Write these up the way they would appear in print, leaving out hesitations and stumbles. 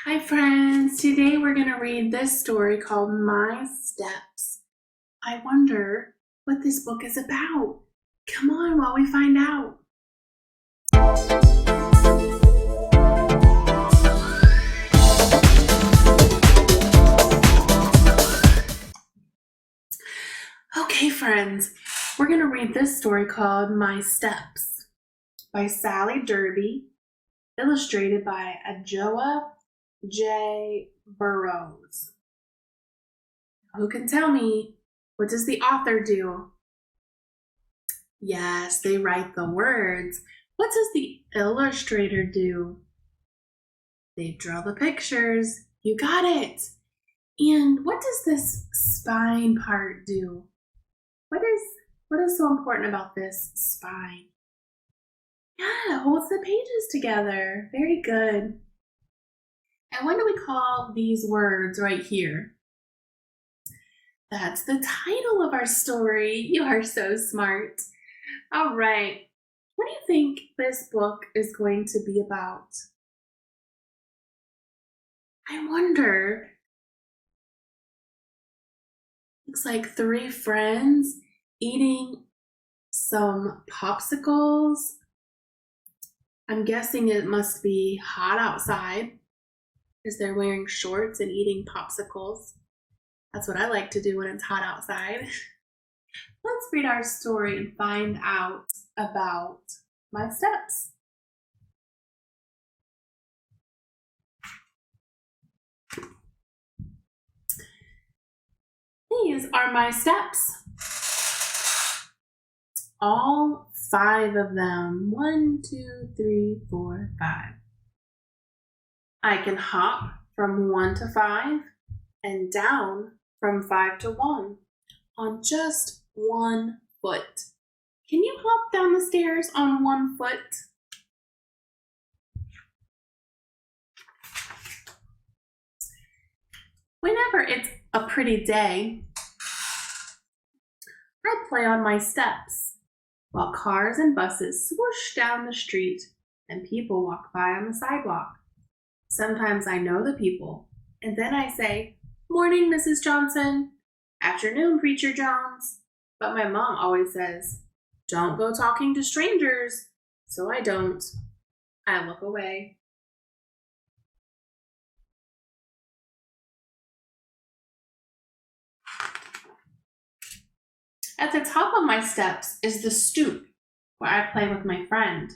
Hi friends, today we're going to read this story called My Steps. I wonder what this book is about. Come on while we find out. Okay friends, we're going to read this story called My Steps by Sally Derby, illustrated by Adjoa J. Burrows. Who can tell me, what does the author do? Yes, they write the words. What does the illustrator do? They draw the pictures. You got it. And what does this spine part do? What is so important about this spine? Yeah, it holds the pages together. Very good. And what do we call these words right here? That's the title of our story. You are so smart. All right. What do you think this book is going to be about? I wonder. Looks like three friends eating some popsicles. I'm guessing it must be hot outside because they're wearing shorts and eating popsicles. That's what I like to do when it's hot outside. Let's read our story and find out about my steps. These are my steps. All 5 of them. 1, 2, 3, 4, 5. I can hop from 1 to 5 and down from 5 to 1 on just 1 foot. Can you hop down the stairs on 1 foot? Whenever it's a pretty day, I play on my steps while cars and buses swoosh down the street and people walk by on the sidewalk. Sometimes I know the people, and then I say, "Morning, Mrs. Johnson. Afternoon, Preacher Jones." But my mom always says, "Don't go talking to strangers." So I don't. I look away. At the top of my steps is the stoop, where I play with my friend.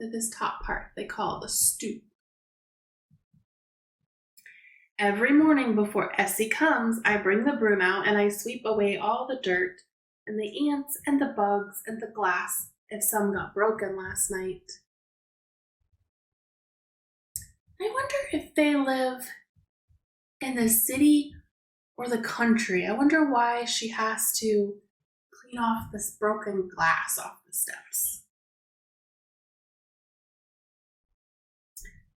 This top part they call the stoop. Every morning before Essie comes, I bring the broom out and I sweep away all the dirt and the ants and the bugs and the glass if some got broken last night. I wonder if they live in the city or the country. I wonder why she has to clean off this broken glass off the steps.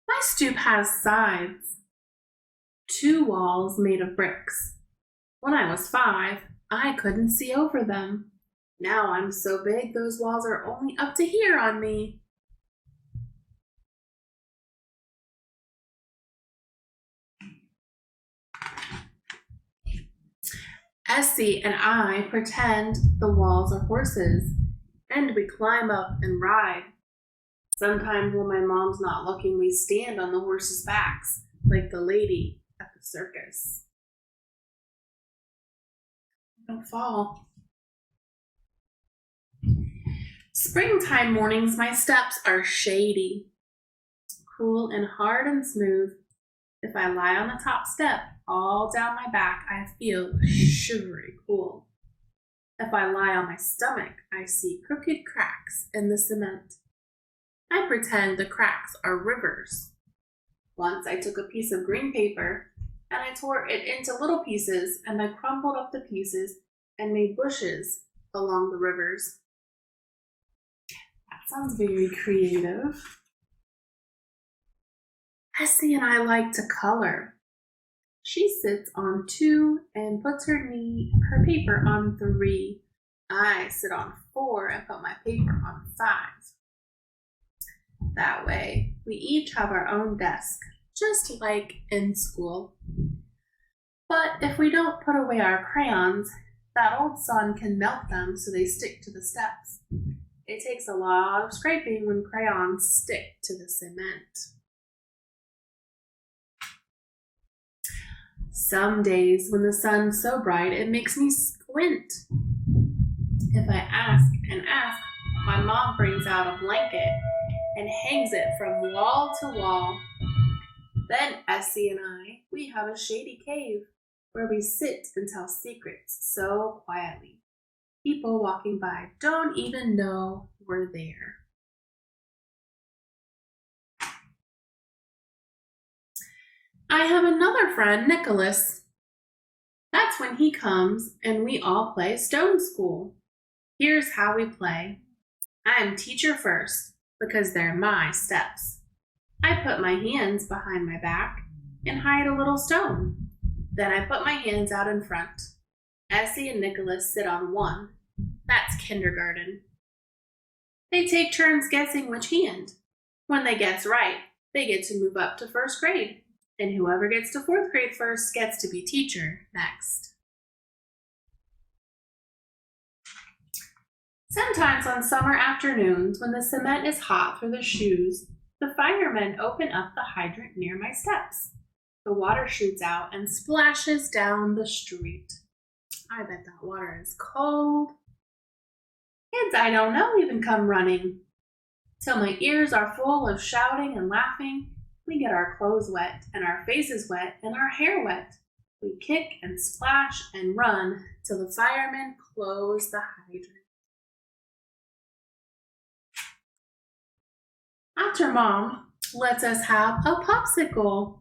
My stoop has sides. 2 walls made of bricks. When I was 5, I couldn't see over them. Now I'm so big those walls are only up to here on me. Essie and I pretend the walls are horses, and we climb up and ride. Sometimes when my mom's not looking, we stand on the horses' backs, like the lady at the circus. Don't fall. Springtime mornings, my steps are shady, cool and hard and smooth. If I lie on the top step, all down my back, I feel shivery cool. If I lie on my stomach, I see crooked cracks in the cement. I pretend the cracks are rivers. Once I took a piece of green paper and I tore it into little pieces and I crumpled up the pieces and made bushes along the rivers. That sounds very creative. Essie and I like to color. She sits on 2 and puts her paper on 3. I sit on 4 and put my paper on 5. That way, we each have our own desk just like in school. But if we don't put away our crayons, that old sun can melt them so they stick to the steps. It takes a lot of scraping when crayons stick to the cement. Some days when the sun's so bright it makes me squint. If I ask and ask, my mom brings out a blanket and hangs it from wall to wall. Then Essie and I, we have a shady cave where we sit and tell secrets so quietly. People walking by don't even know we're there. I have another friend, Nicholas. That's when he comes and we all play Stone School. Here's how we play. I am teacher first because they're my steps. I put my hands behind my back and hide a little stone. Then I put my hands out in front. Essie and Nicholas sit on one. That's kindergarten. They take turns guessing which hand. When they guess right, they get to move up to first grade. And whoever gets to fourth grade first gets to be teacher next. Sometimes on summer afternoons, when the cement is hot through the shoes, the firemen open up the hydrant near my steps. The water shoots out and splashes down the street. I bet that water is cold. Kids I don't know even come running. Till my ears are full of shouting and laughing. We get our clothes wet and our faces wet and our hair wet. We kick and splash and run till the firemen close the hydrant. After Mom lets us have a popsicle,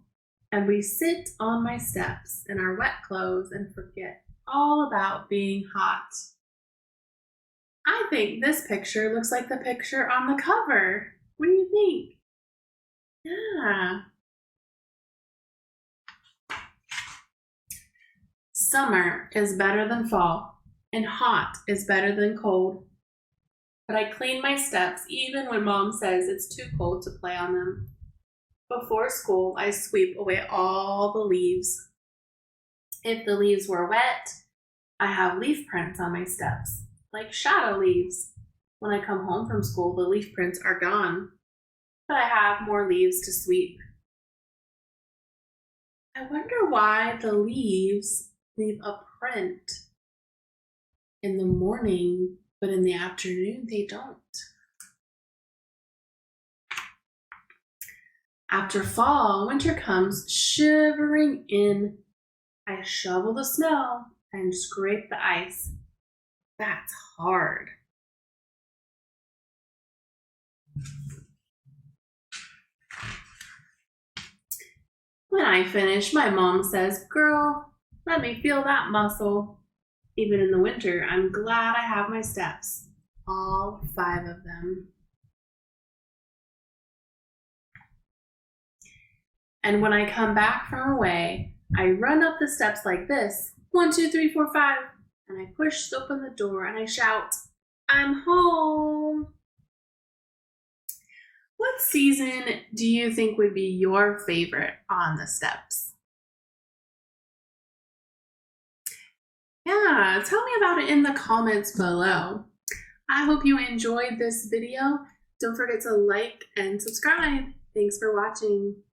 and we sit on my steps in our wet clothes and forget all about being hot. I think this picture looks like the picture on the cover. What do you think? Yeah. Summer is better than fall, and hot is better than cold. But I clean my steps even when Mom says it's too cold to play on them. Before school, I sweep away all the leaves. If the leaves were wet, I have leaf prints on my steps, like shadow leaves. When I come home from school, the leaf prints are gone, but I have more leaves to sweep. I wonder why the leaves leave a print in the morning, but in the afternoon they don't. After fall, winter comes shivering in. I shovel the snow and scrape the ice. That's hard. When I finish, my mom says, "Girl, let me feel that muscle." Even in the winter, I'm glad I have my steps, all 5 of them. And when I come back from away, I run up the steps like this, 1, 2, 3, 4, 5, and I push open the door and I shout, "I'm home." What season do you think would be your favorite on the steps? Yeah, tell me about it in the comments below. I hope you enjoyed this video. Don't forget to like and subscribe. Thanks for watching.